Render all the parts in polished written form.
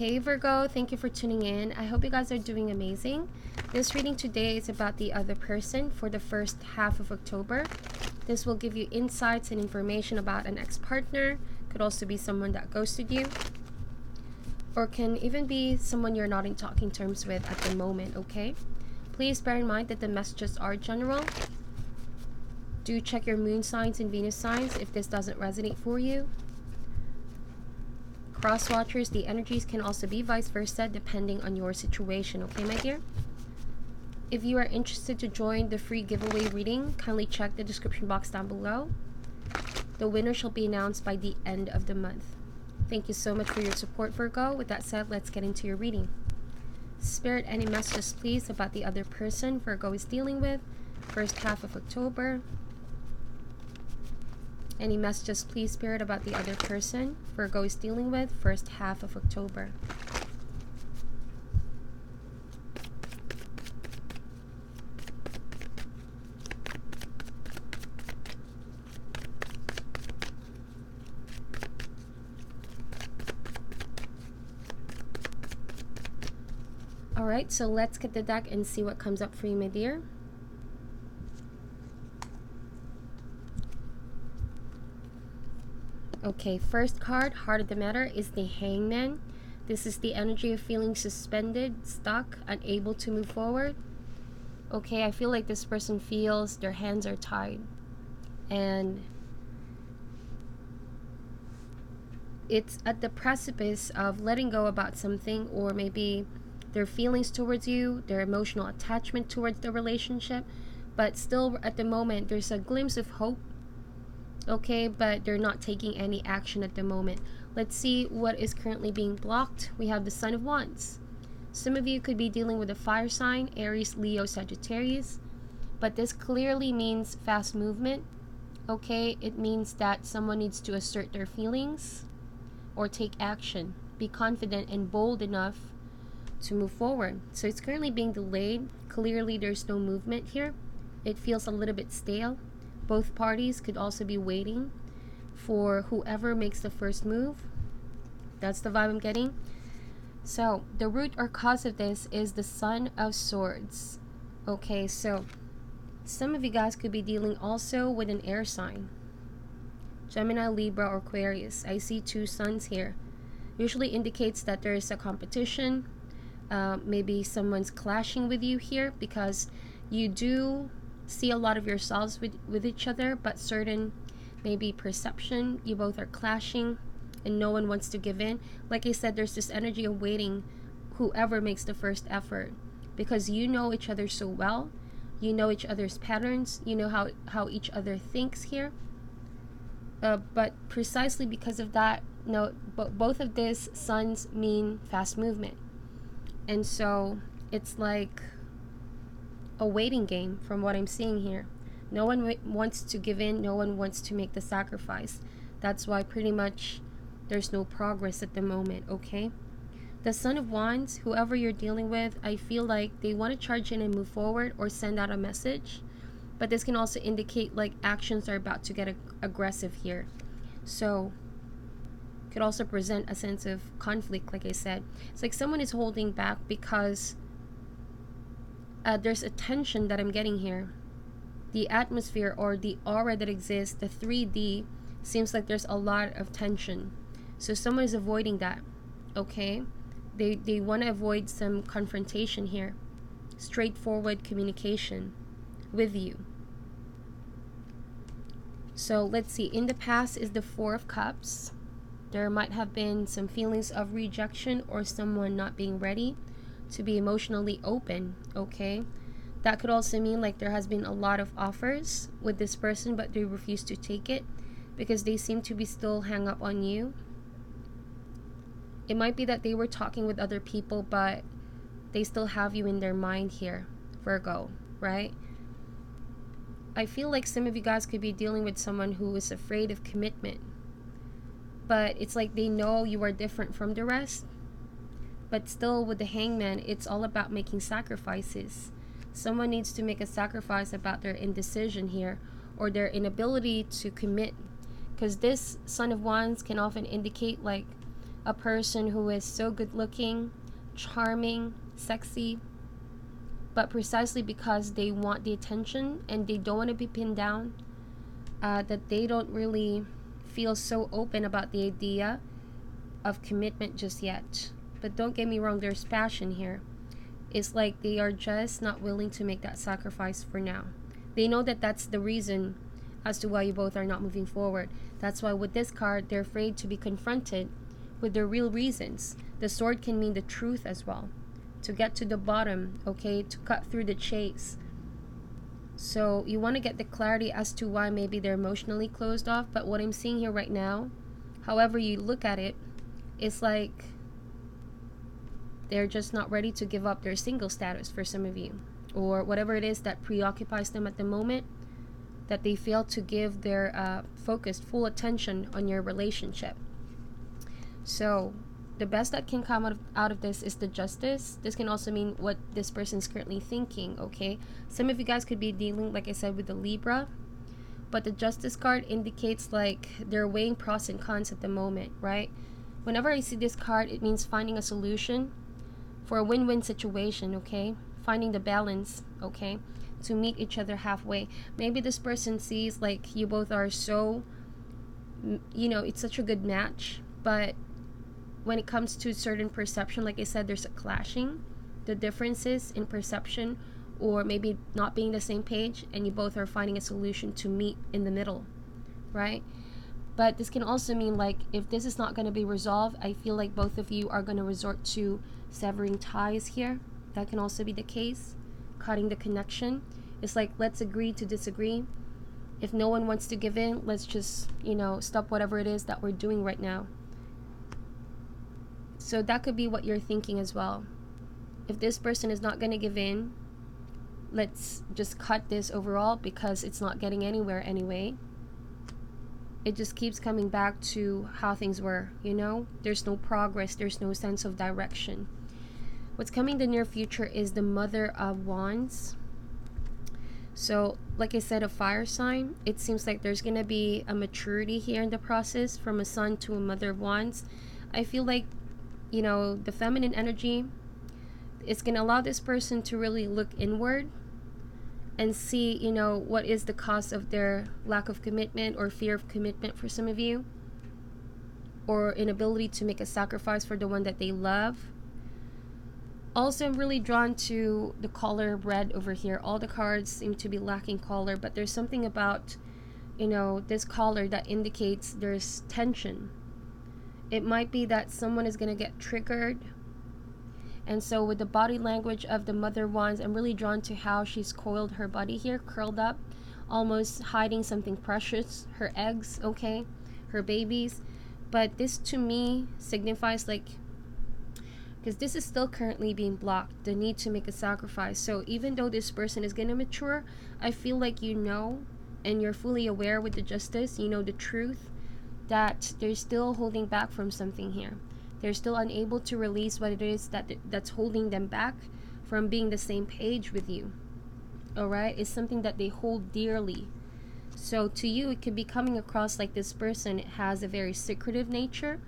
Hey Virgo, thank you for tuning in. I hope you guys are doing amazing. This reading today is about the other person for the first half of October. This will give you insights and information about an ex-partner. Could also be someone that ghosted you, or can even be someone you're not in talking terms with at the moment, okay? Please bear in mind that the messages are general. Do check your moon signs and Venus signs if this doesn't resonate for you. Cross watchers, the energies can also be vice versa depending on your situation, okay my dear? If you are interested to join the free giveaway reading, kindly check the description box down below. The winner shall be announced by the end of the month. Thank you so much for your support, Virgo. With that said, let's get into your reading. Spirit, any messages please about the other person Virgo is dealing with, first half of October. Any messages please, Spirit, about the other person Virgo is dealing with, first half of October. Alright, so let's get the deck and see what comes up for you, my dear. Okay, first card, heart of the matter, is the Hangman. This is the energy of feeling suspended, stuck, unable to move forward. Okay, I feel like this person feels their hands are tied. And it's at the precipice of letting go about something, or maybe their feelings towards you, their emotional attachment towards the relationship. But still, at the moment, there's a glimpse of hope. Okay, but they're not taking any action at the moment. Let's see what is currently being blocked. We have the Sun of Wands. Some of you could be dealing with a fire sign, Aries, Leo, Sagittarius, but this clearly means fast movement. Okay, it means that someone needs to assert their feelings or take action, be confident and bold enough to move forward. So it's currently being delayed. Clearly there's no movement here. It feels a little bit stale. Both parties could also be waiting for whoever makes the first move. That's the vibe I'm getting. So the root or cause of this is the Sun of Swords. Okay, so some of you guys could be dealing also with an air sign, Gemini, Libra, or Aquarius. I see two suns here. Usually indicates that there is a competition. Maybe someone's clashing with you here, because you do see a lot of yourselves with each other, but certain maybe perception, you both are clashing and no one wants to give in. Like I said, there's this energy of waiting whoever makes the first effort, because you know each other so well, you know each other's patterns, you know how each other thinks here. But precisely because of that, no, but both of these suns mean fast movement, and so it's like a waiting game from what I'm seeing here. No one wants to give in, no one wants to make the sacrifice. That's why pretty much there's no progress at the moment, okay? The Sun of Wands, whoever you're dealing with, I feel like they want to charge in and move forward or send out a message, but this can also indicate like actions are about to get aggressive here. So could also present a sense of conflict. Like I said, it's like someone is holding back because there's a tension that I'm getting here. The atmosphere or the aura that exists, the 3D, seems like there's a lot of tension. So someone is avoiding that, okay? They want to avoid some confrontation here. Straightforward communication with you. So let's see. In the past is the Four of Cups. There might have been some feelings of rejection or someone not being ready to be emotionally open, okay? That could also mean like there has been a lot of offers with this person, but they refuse to take it because they seem to be still hung up on you. It might be that they were talking with other people, but they still have you in their mind here, Virgo, right? I feel like some of you guys could be dealing with someone who is afraid of commitment, but it's like they know you are different from the rest. But still, with the Hangman, it's all about making sacrifices. Someone needs to make a sacrifice about their indecision here, or their inability to commit, because this Sun of Wands can often indicate like a person who is so good looking, charming, sexy, but precisely because they want the attention and they don't want to be pinned down, that they don't really feel so open about the idea of commitment just yet. But don't get me wrong, there's passion here. It's like they are just not willing to make that sacrifice for now. They know that that's the reason as to why you both are not moving forward. That's why with this card, they're afraid to be confronted with their real reasons. The sword can mean the truth as well. To get to the bottom, okay? To cut through the chase. So you want to get the clarity as to why maybe they're emotionally closed off. But what I'm seeing here right now, however you look at it, it's like they're just not ready to give up their single status for some of you. Or whatever it is that preoccupies them at the moment, that they fail to give their focused full attention on your relationship. So the best that can come out of this is the Justice. This can also mean what this person's currently thinking, okay? Some of you guys could be dealing, like I said, with the Libra. But the Justice card indicates like they're weighing pros and cons at the moment, right? Whenever I see this card, it means finding a solution for a win-win situation, okay? Finding the balance, okay? To meet each other halfway. Maybe this person sees like you both are so, you know, it's such a good match, but when it comes to certain perception, like I said, there's a clashing. The differences in perception, or maybe not being the same page, and you both are finding a solution to meet in the middle, right? But this can also mean like if this is not going to be resolved, I feel like both of you are going to resort to severing ties here. That can also be the case. Cutting the connection. It's like, let's agree to disagree. If no one wants to give in, let's just, you know, stop whatever it is that we're doing right now. So that could be what you're thinking as well. If this person is not going to give in, let's just cut this overall because it's not getting anywhere anyway. It just keeps coming back to how things were, you know? There's no progress. There's no sense of direction. What's coming in the near future is the Mother of Wands. So, like I said, a fire sign. It seems like there's going to be a maturity here in the process from a Sun to a Mother of Wands. I feel like, you know, the feminine energy is going to allow this person to really look inward and see, you know, what is the cause of their lack of commitment or fear of commitment for some of you, or inability to make a sacrifice for the one that they love. Also, I'm really drawn to the color red over here. All the cards seem to be lacking color, but there's something about, you know, this color that indicates there's tension. It might be that someone is going to get triggered. And so with the body language of the Mother of Wands, I'm really drawn to how she's coiled her body here, curled up, almost hiding something precious, her eggs, okay, her babies. But this to me signifies like, because this is still currently being blocked, the need to make a sacrifice. So even though this person is going to mature, I feel like you know, and you're fully aware with the Justice, you know the truth, that they're still holding back from something here. They're still unable to release what it is that's holding them back from being the same page with you. Alright? It's something that they hold dearly. So to you, it could be coming across like this person has a very secretive nature.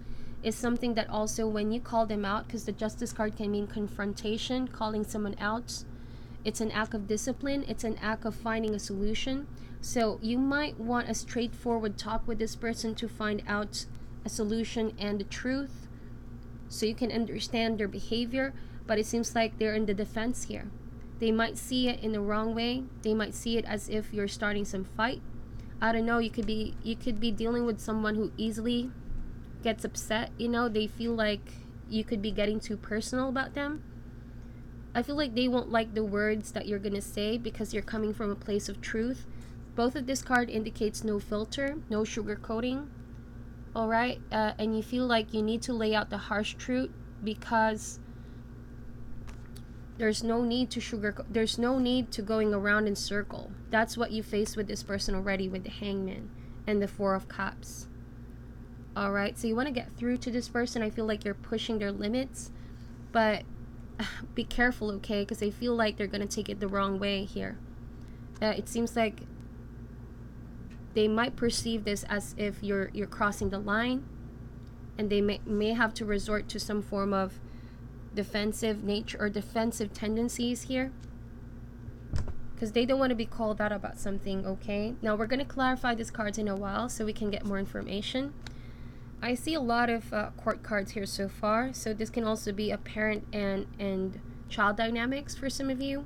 Is something that also when you call them out, because the Justice card can mean confrontation, calling someone out. It's an act of discipline. It's an act of finding a solution. So you might want a straightforward talk with this person to find out a solution and the truth, so you can understand their behavior. But it seems like they're in the defense here. They might see it in the wrong way. They might see it as if you're starting some fight. I don't know. You could be dealing with someone who easily gets upset, you know. They feel like you could be getting too personal about them. I feel like they won't like the words that you're gonna say because you're coming from a place of truth. Both of this card indicates no filter, no sugarcoating. Alright, and you feel like you need to lay out the harsh truth because there's no need to there's no need to going around in circle. That's what you face with this person already, with the Hangman and the Four of Cups. Alright, so you want to get through to this person. I feel like you're pushing their limits, but be careful, okay? Because I feel like they're going to take it the wrong way here. It seems like they might perceive this as if you're crossing the line, and they may have to resort to some form of defensive nature or defensive tendencies here, because they don't want to be called out about something. Okay, now we're going to clarify these cards in a while so we can get more information. I see a lot of court cards here so far, so this can also be a parent and child dynamics for some of you.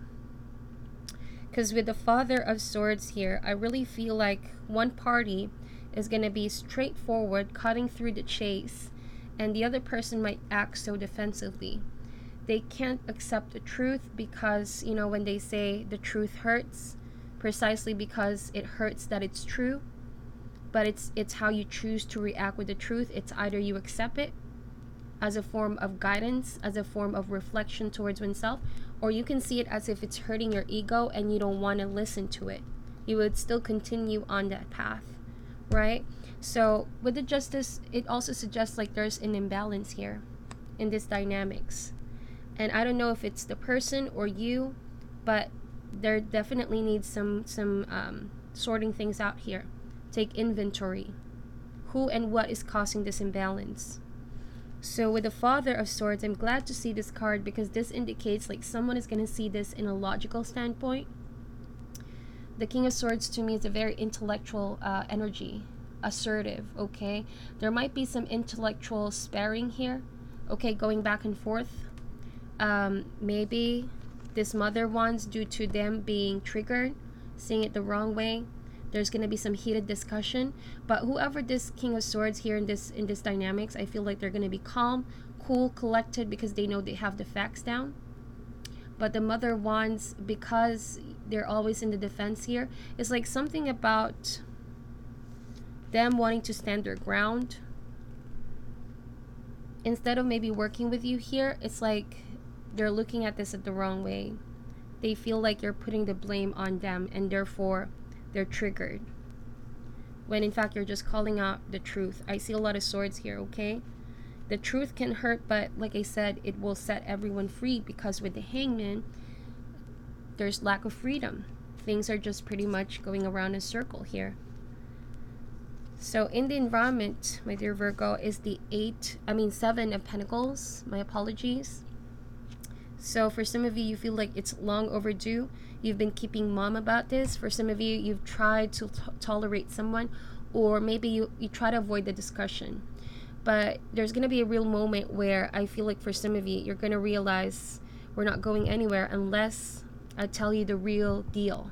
Because with the Father of Swords here, I really feel like one party is going to be straightforward, cutting through the chase, and the other person might act so defensively. They can't accept the truth because, you know, when they say the truth hurts, precisely because it hurts that it's true, but it's how you choose to react with the truth. It's either you accept it as a form of guidance, as a form of reflection towards oneself, or you can see it as if it's hurting your ego and you don't want to listen to it. You would still continue on that path, right? So with the Justice, it also suggests like there's an imbalance here in this dynamics. And I don't know if it's the person or you, but there definitely needs some sorting things out here. Take inventory. Who and what is causing this imbalance? So with the Father of Swords, I'm glad to see this card because this indicates like someone is going to see this in a logical standpoint. The King of Swords to me is a very intellectual energy, assertive, okay? There might be some intellectual sparring here, okay, going back and forth. Maybe this Mother Wands, due to them being triggered, seeing it the wrong way, there's going to be some heated discussion. But whoever this King of Swords here in this dynamics, I feel like they're going to be calm, cool, collected because they know they have the facts down. But the Mother Wands, because they're always in the defense here, it's like something about them wanting to stand their ground. Instead of maybe working with you here, it's like they're looking at this at the wrong way. They feel like you're putting the blame on them and therefore they're triggered, when in fact you're just calling out the truth. I see a lot of swords here, okay? The truth can hurt, but like I said, it will set everyone free, because with the Hangman, there's lack of freedom. Things are just pretty much going around in a circle here. So in the environment, my dear Virgo, is the 7 of Pentacles. My apologies. So for some of you, you feel like it's long overdue. You've been keeping mum about this. For some of you, you've tried to tolerate someone, or maybe you try to avoid the discussion. But there's going to be a real moment where I feel like for some of you, you're going to realize we're not going anywhere unless I tell you the real deal.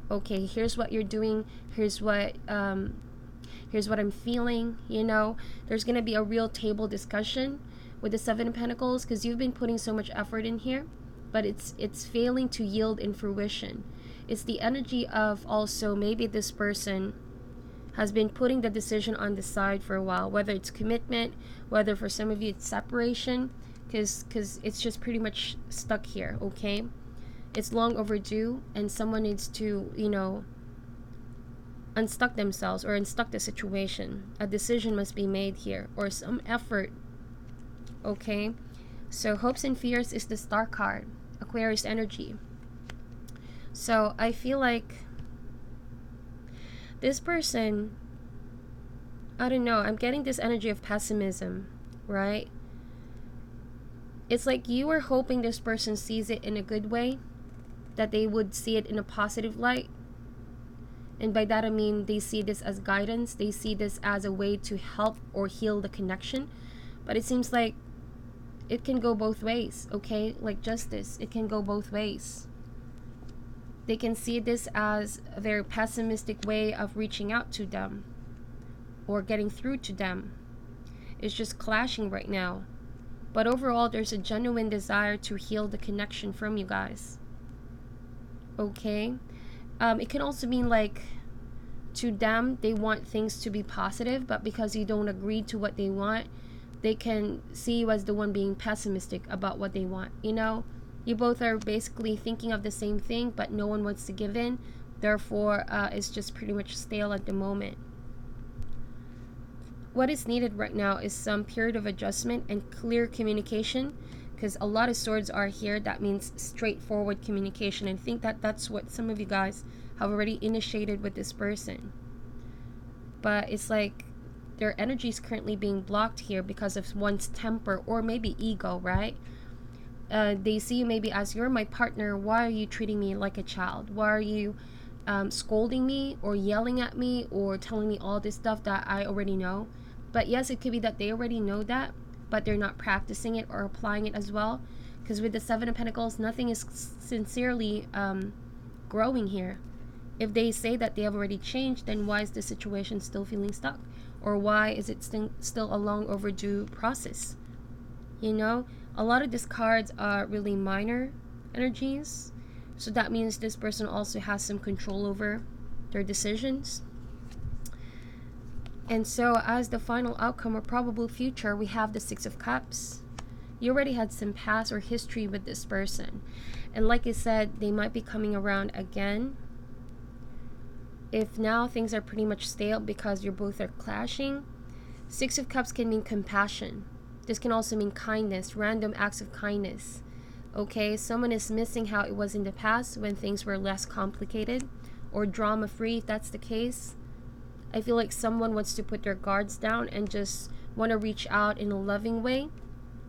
Okay, here's what you're doing. Here's what I'm feeling, you know. There's going to be a real table discussion with the 7 of Pentacles, because you've been putting so much effort in here, but it's failing to yield in fruition. It's the energy of also maybe this person has been putting the decision on the side for a while, whether it's commitment, whether for some of you it's separation, because it's just pretty much stuck here, okay? It's long overdue, and someone needs to, you know, unstuck themselves or unstuck the situation. A decision must be made here, or some effort. Okay, so hopes and fears is the Star card, Aquarius energy. So I feel like this person, I don't know, I'm getting this energy of pessimism, right? It's like you were hoping this person sees it in a good way, that they would see it in a positive light. And by that I mean they see this as guidance, they see this as a way to help or heal the connection. But it seems like it can go both ways, okay? Like justice, it can go both ways. They can see this as a very pessimistic way of reaching out to them or getting through to them. It's just clashing right now. But overall, there's a genuine desire to heal the connection from you guys. Okay? It can also mean like, to them, they want things to be positive, but because you don't agree to what they want, they can see you as the one being pessimistic about what they want. You know, you both are basically thinking of the same thing, but no one wants to give in. Therefore, it's just pretty much stale at the moment. What is needed right now is some period of adjustment and clear communication, because a lot of swords are here. That means straightforward communication. And I think that that's what some of you guys have already initiated with this person. But it's like their energy is currently being blocked here because of one's temper or maybe ego, right? They see you maybe as, you're my partner, why are you treating me like a child? Why are you scolding me or yelling at me or telling me all this stuff that I already know? But yes, it could be that they already know that, but they're not practicing it or applying it as well. Because with the Seven of Pentacles, nothing is sincerely growing here. If they say that they have already changed, then why is the situation still feeling stuck? Or why is it still a long overdue process? You know, a lot of these cards are really minor energies. So that means this person also has some control over their decisions. And so as the final outcome or probable future, we have the Six of Cups. You already had some past or history with this person. And like I said, they might be coming around again. If now things are pretty much stale because you both are clashing, Six of Cups can mean compassion. This can also mean kindness, random acts of kindness. Okay, someone is missing how it was in the past when things were less complicated or drama-free, if that's the case. I feel like someone wants to put their guards down and just want to reach out in a loving way,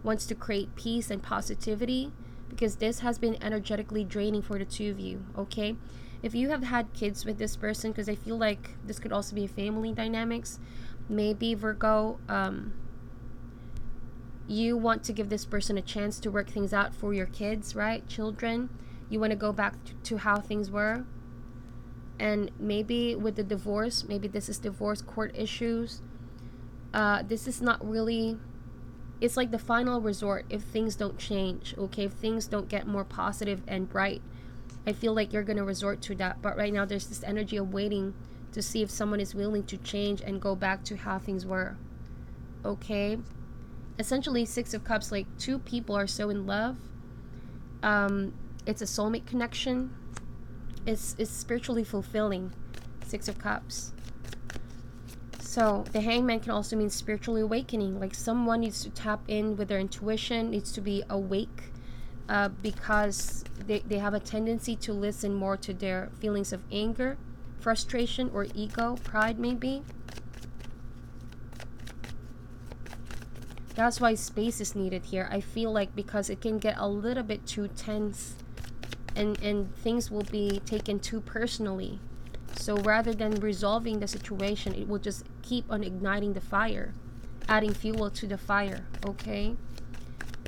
wants to create peace and positivity, because this has been energetically draining for the two of you, okay? If you have had kids with this person, because I feel like this could also be a family dynamics, maybe Virgo, you want to give this person a chance to work things out for your kids, right? Children, you want to go back to how things were. And maybe with the divorce, maybe this is divorce court issues. This is not really, it's like the final resort if things don't change, okay? If things don't get more positive and bright, I feel like you're going to resort to that. But right now there's this energy of waiting to see if someone is willing to change and go back to how things were, okay? Essentially, Six of Cups, like two people are so in love. It's a soulmate connection. It's spiritually fulfilling, Six of Cups. So the Hangman can also mean spiritually awakening. Like someone needs to tap in with their intuition, needs to be awake, because they have a tendency to listen more to their feelings of anger, frustration, or ego, pride maybe. That's why space is needed here. I feel like because it can get a little bit too tense and things will be taken too personally. So rather than resolving the situation, it will just keep on igniting the fire, adding fuel to the fire, okay?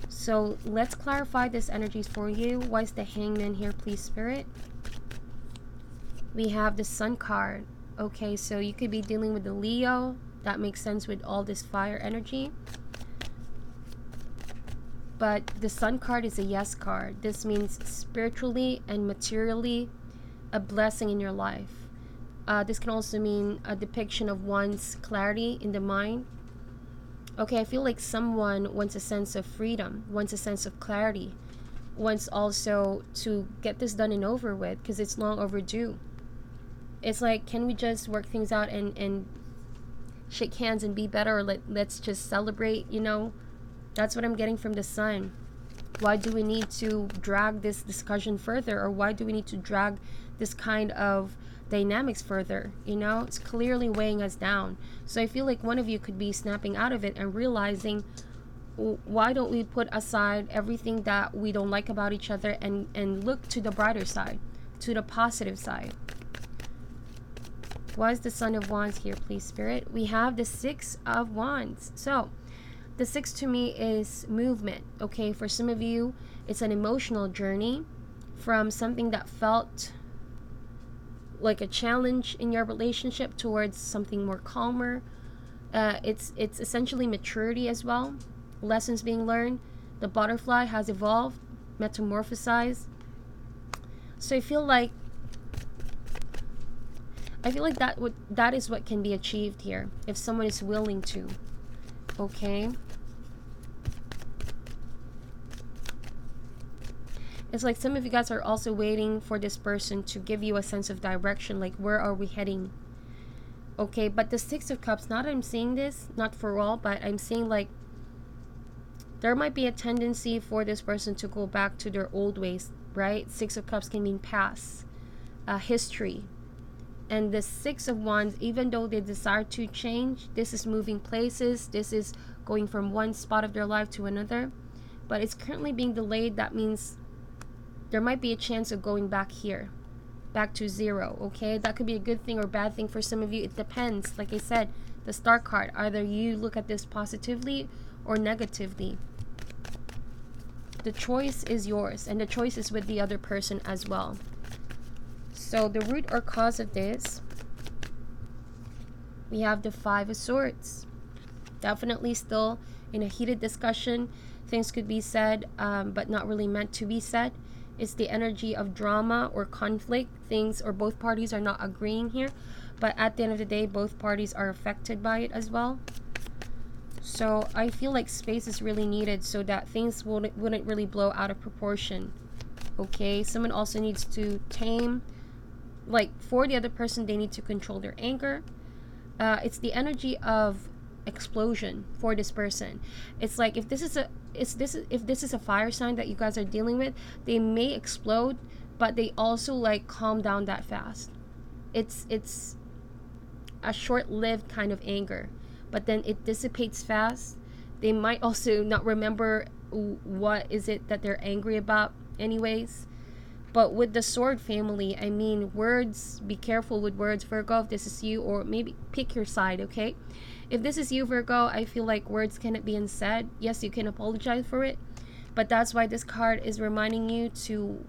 So let's clarify these energies for you. Why is the Hangman here, please, Spirit? We have the Sun card. Okay, so you could be dealing with the Leo. That makes sense with all this fire energy. But the Sun card is a yes card. This means spiritually and materially a blessing in your life. This can also mean a depiction of one's clarity in the mind. Okay, I feel like someone wants a sense of freedom, wants a sense of clarity, wants also to get this done and over with because it's long overdue. It's like, can we just work things out and shake hands and be better, or let's just celebrate, you know? That's what I'm getting from the Sun. Why do we need to drag this discussion further, or why do we need to drag this kind of dynamics further? You know, it's clearly weighing us down. So I feel like one of you could be snapping out of it and realizing, why don't we put aside everything that we don't like about each other and look to the brighter side, to the positive side? Why is the Son of Wands here, please, Spirit? We have the Six of Wands. So the six to me is movement. Okay, for some of you, it's an emotional journey from something that felt like a challenge in your relationship towards something more calmer. It's essentially maturity as well. Lessons being learned. The butterfly has evolved, metamorphosized. So I feel like that is what can be achieved here if someone is willing to. Okay, it's like some of you guys are also waiting for this person to give you a sense of direction, like where are we heading? Okay, but the Six of Cups, not I'm seeing this, not for all, but I'm seeing like there might be a tendency for this person to go back to their old ways, right? Six of Cups can mean past, history, And the Six of Wands, even though they desire to change, this is moving places, this is going from one spot of their life to another, but it's currently being delayed. That means there might be a chance of going back here, back to zero. Okay, that could be a good thing or bad thing for some of you. It depends. Like I said, the Star card, either you look at this positively or negatively. The choice is yours, and the choice is with the other person as well. So the root or cause of this, we have the Five of Swords. Definitely still in a heated discussion. Things could be said, but not really meant to be said. It's the energy of drama or conflict. Things or both parties are not agreeing here, but at the end of the day, both parties are affected by it as well. So I feel like space is really needed so that things wouldn't really blow out of proportion. Okay, someone also needs to tame, like for the other person, they need to control their anger. It's the energy of explosion for this person. It's like if this is a fire sign that you guys are dealing with, they may explode, but they also like calm down that fast. It's a short-lived kind of anger, but then it dissipates fast. They might also not remember what is it that they're angry about anyways. But with the Sword family, I mean, words, be careful with words, Virgo, if this is you, or maybe pick your side, okay? If this is you, Virgo, I feel like words cannot be unsaid. Yes, you can apologize for it, but that's why this card is reminding you to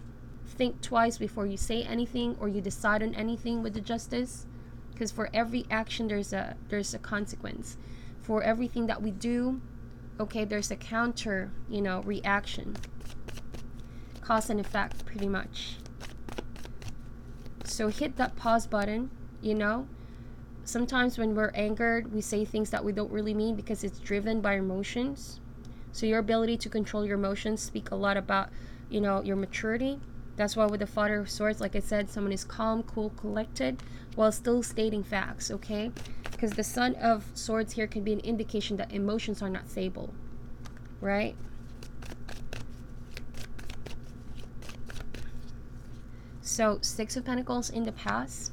think twice before you say anything or you decide on anything with the Justice. Because for every action, there's a consequence. For everything that we do, okay, there's a counter, reaction. Cause and effect, pretty much. So hit that pause button. Sometimes when we're angered, we say things that we don't really mean because it's driven by emotions. So your ability to control your emotions speak a lot about your maturity. That's why with the Father of Swords, like I said, someone is calm, cool, collected while still stating facts, okay? Because the Son of Swords here can be an indication that emotions are not stable, right? So Six of Pentacles in the past,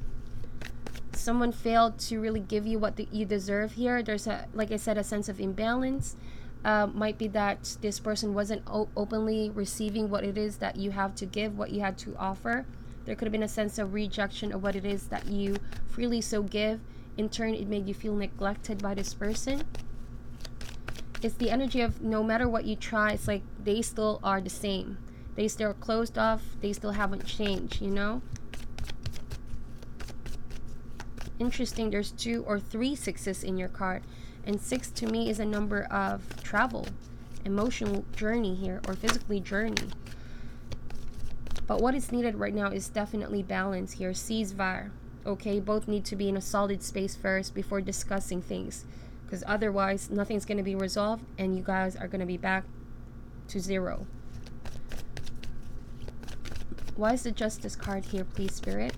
someone failed to really give you what you deserve here. There's like I said, a sense of imbalance. Might be that this person wasn't openly receiving what it is that you have to give, what you had to offer. There could have been a sense of rejection of what it is that you freely so give. In turn, it made you feel neglected by this person. It's the energy of no matter what you try, it's like they still are the same. They still are closed off. They still haven't changed, Interesting, there's 2 or 3 sixes in your card. And 6 to me is a number of travel, emotional journey here, or physically journey. But what is needed right now is definitely balance here, ceasefire. Okay, both need to be in a solid space first before discussing things. Because otherwise, nothing's going to be resolved and you guys are going to be back to zero. Why is the Justice card here, please, Spirit?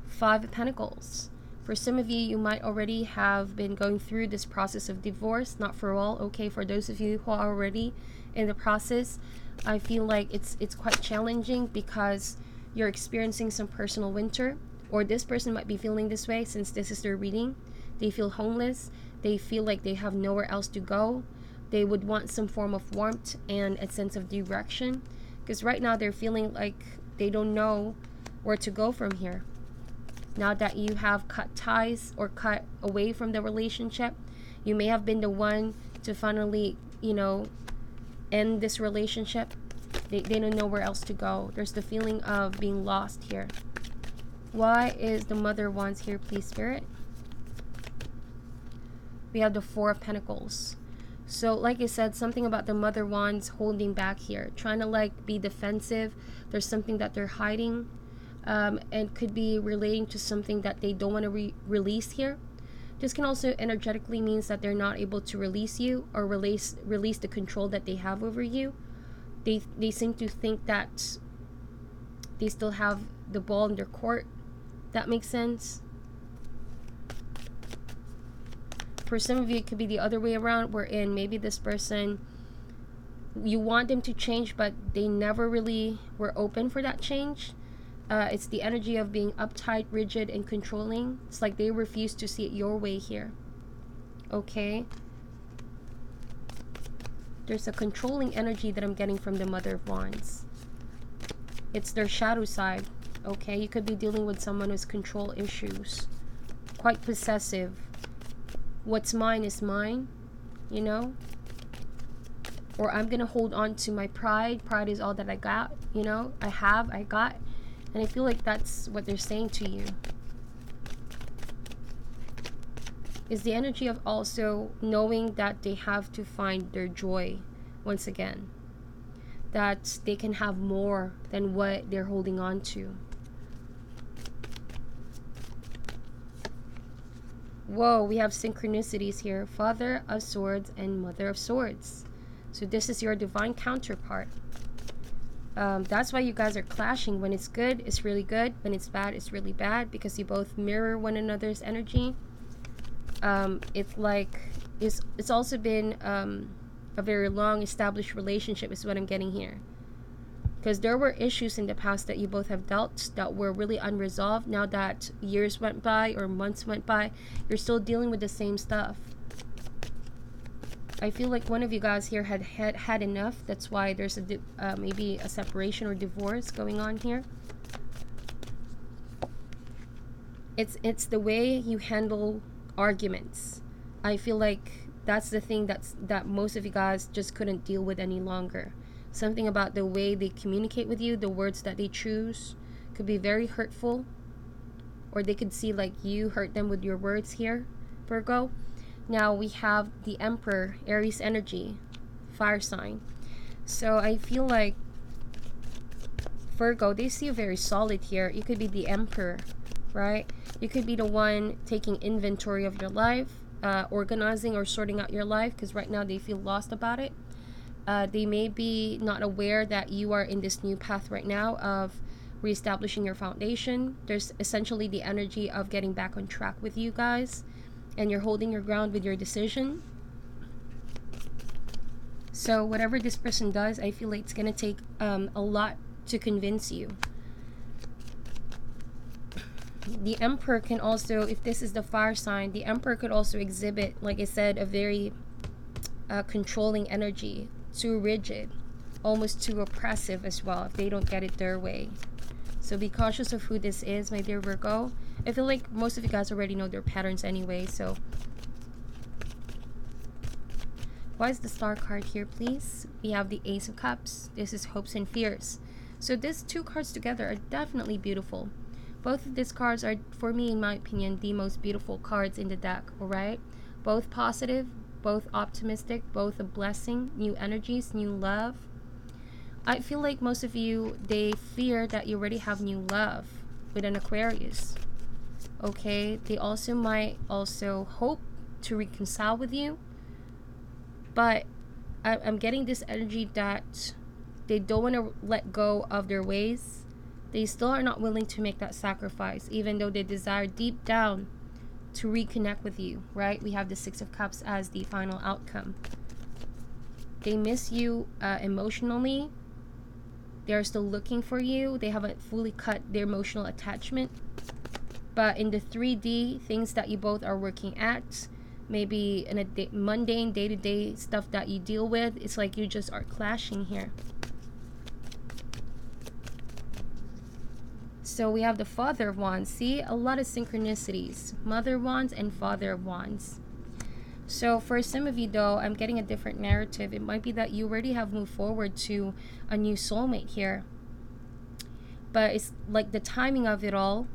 5 of Pentacles. For some of you, you might already have been going through this process of divorce. Not for all, okay? For those of you who are already in the process, I feel like it's quite challenging because you're experiencing some personal winter, or this person might be feeling this way since this is their reading. They feel homeless. They feel like they have nowhere else to go. They would want some form of warmth and a sense of direction, because right now they're feeling like they don't know where to go from here. Now that you have cut ties or cut away from the relationship, you may have been the one to finally, end this relationship. They don't know where else to go. There's the feeling of being lost here. Why is the Mother of Wands here, please, Spirit? We have the 4 of Pentacles. So like I said, something about the Mother of Wands holding back here, trying to be defensive. There's something that they're hiding. And could be relating to something that they don't want to release here. This can also energetically means that they're not able to release you or release the control that they have over you. They seem to think that they still have the ball in their court. That makes sense. For some of you, it could be the other way around, wherein maybe this person, you want them to change, but they never really were open for that change. It's the energy of being uptight, rigid, and controlling. It's like they refuse to see it your way here. Okay? There's a controlling energy that I'm getting from the Mother of Wands. It's their shadow side. Okay? You could be dealing with someone with control issues. Quite possessive. What's mine is mine. You know? Or I'm going to hold on to my pride. Pride is all that I got. You know? I got. And I feel like that's what they're saying to you. Is the energy of also knowing that they have to find their joy once again. That they can have more than what they're holding on to. Whoa, we have synchronicities here. Father of Swords and Mother of Swords. So this is your divine counterpart. That's why you guys are clashing. When it's good, it's really good. When it's bad, it's really bad, because you both mirror one another's energy. It's like it's also been a very long established relationship is what I'm getting here, because there were issues in the past that you both have dealt that were really unresolved. Now that years went by or months went by, you're still dealing with the same stuff. I feel like one of you guys here had enough. That's why there's a maybe a separation or divorce going on here. It's the way you handle arguments. I feel like that's the thing that most of you guys just couldn't deal with any longer. Something about the way they communicate with you, the words that they choose could be very hurtful, or they could see like you hurt them with your words here, Virgo. Now we have the Emperor, Aries energy, fire sign. So I feel like Virgo, they see you very solid here. You could be the Emperor, right? You could be the one taking inventory of your life, organizing or sorting out your life, because right now they feel lost about it. They may be not aware that you are in this new path right now of reestablishing your foundation. There's essentially the energy of getting back on track with you guys, and you're holding your ground with your decision. So whatever this person does, I feel like it's going to take a lot to convince you. The Emperor can also, if this is the fire sign, the Emperor could also exhibit, like I said, a very controlling energy, too rigid, almost too oppressive as well if they don't get it their way. So be cautious of who this is, my dear Virgo. I feel like most of you guys already know their patterns anyway, so. Why is the Star card here, please? We have the Ace of Cups. This is hopes and fears. So these two cards together are definitely beautiful. Both of these cards are, for me, in my opinion, the most beautiful cards in the deck, alright? Both positive, both optimistic, both a blessing, new energies, new love. I feel like most of you, they fear that you already have new love with an Aquarius. Okay, they also might also hope to reconcile with you, but I'm getting this energy that they don't want to let go of their ways. They still are not willing to make that sacrifice, even though they desire deep down to reconnect with you, right? We have the Six of Cups as the final outcome. They miss you emotionally. They're still looking for you. They haven't fully cut their emotional attachment. But in the 3D, things that you both are working at, maybe in a mundane day-to-day stuff that you deal with, it's like you just are clashing here. So we have the Father of Wands. See, a lot of synchronicities. Mother of Wands and Father of Wands. So for some of you though, I'm getting a different narrative. It might be that you already have moved forward to a new soulmate here. But it's like the timing of it all,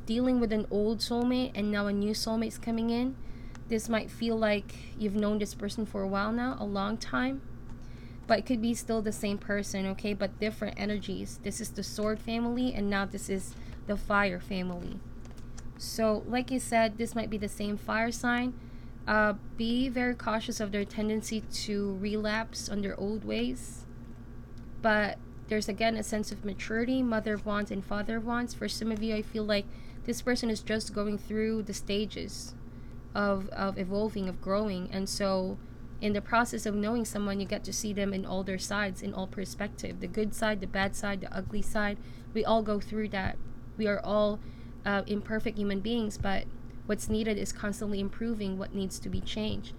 dealing with an old soulmate and now a new soulmate's coming in. This might feel like you've known this person for a while now, a long time. But it could be still the same person, okay? But different energies. This is the Sword family and now this is the Fire family. So like I said, this might be the same fire sign. Be very cautious of their tendency to relapse on their old ways. But there's again a sense of maturity, Mother of Wands and Father of Wands. For some of you, I feel like this person is just going through the stages of evolving, of growing. And so in the process of knowing someone, you get to see them in all their sides, in all perspective. The good side, the bad side, the ugly side. We all go through that. We are all imperfect human beings, but what's needed is constantly improving what needs to be changed.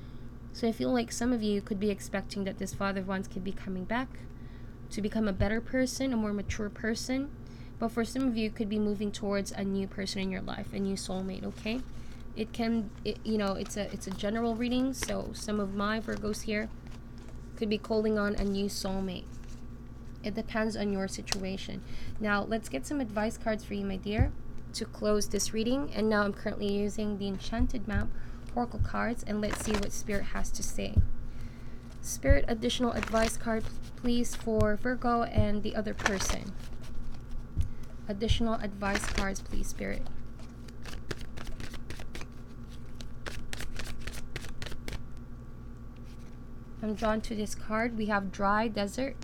So I feel like some of you could be expecting that this Father of Wands could be coming back to become a better person, a more mature person. But for some of you, could be moving towards a new person in your life, a new soulmate, okay? It's a general reading, so some of my Virgos here could be calling on a new soulmate. It depends on your situation. Now, let's get some advice cards for you, my dear, to close this reading. And now I'm currently using the Enchanted Map Oracle cards, and let's see what Spirit has to say. Spirit, additional advice card, please, for Virgo and the other person. Additional advice cards, please, Spirit. I'm drawn to this card. We have Dry Desert,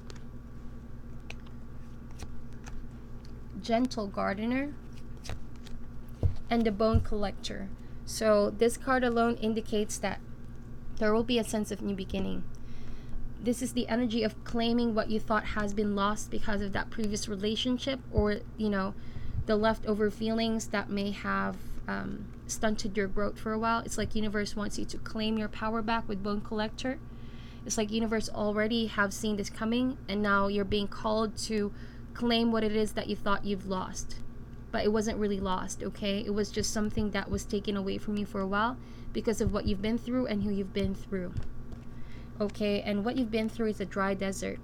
Gentle Gardener, and the Bone Collector. So this card alone indicates that there will be a sense of new beginning. This is the energy of claiming what you thought has been lost because of that previous relationship, or the leftover feelings that may have stunted your growth for a while. It's like universe wants you to claim your power back with Bone Collector. It's like universe already have seen this coming, and now you're being called to claim what it is that you thought you've lost. But it wasn't really lost, okay? It was just something that was taken away from you for a while because of what you've been through and who you've been through. Okay, and what you've been through is a dry desert.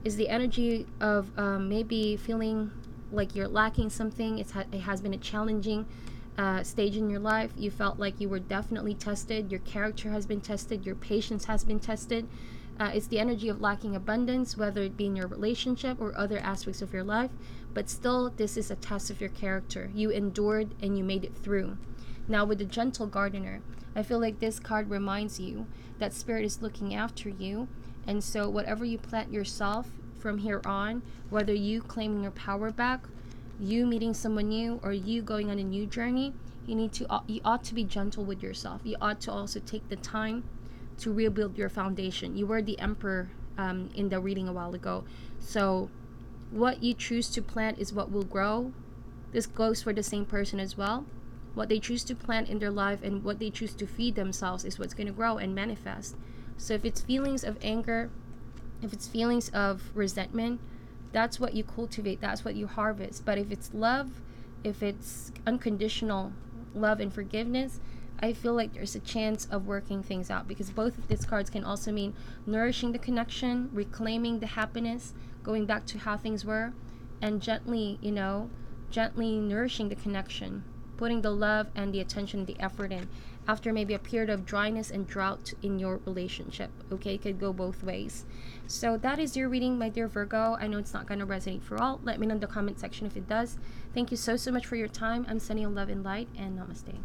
Is the energy of maybe feeling like you're lacking something. It has been a challenging stage in your life. You felt like you were definitely tested. Your character has been tested. Your patience has been tested. It's the energy of lacking abundance, whether it be in your relationship or other aspects of your life. But still, this is a test of your character. You endured and you made it through. Now with the Gentle Gardener, I feel like this card reminds you that Spirit is looking after you. And so whatever you plant yourself from here on, whether you claiming your power back, you meeting someone new, or you going on a new journey, you ought to be gentle with yourself. You ought to also take the time to rebuild your foundation. You were the Emperor in the reading a while ago. So what you choose to plant is what will grow. This goes for the same person as well. What they choose to plant in their life and what they choose to feed themselves is what's going to grow and manifest. So if it's feelings of anger, if it's feelings of resentment, that's what you cultivate, that's what you harvest. But if it's love, if it's unconditional love and forgiveness, I feel like there's a chance of working things out, because both of these cards can also mean nourishing the connection, reclaiming the happiness, going back to how things were, and gently nourishing the connection, putting the love and the attention, the effort in after maybe a period of dryness and drought in your relationship. Okay, it could go both ways. So that is your reading, my dear Virgo. I know it's not going to resonate for all. Let me know in the comment section if it does. Thank you so much for your time. I'm sending you love and light, and namaste.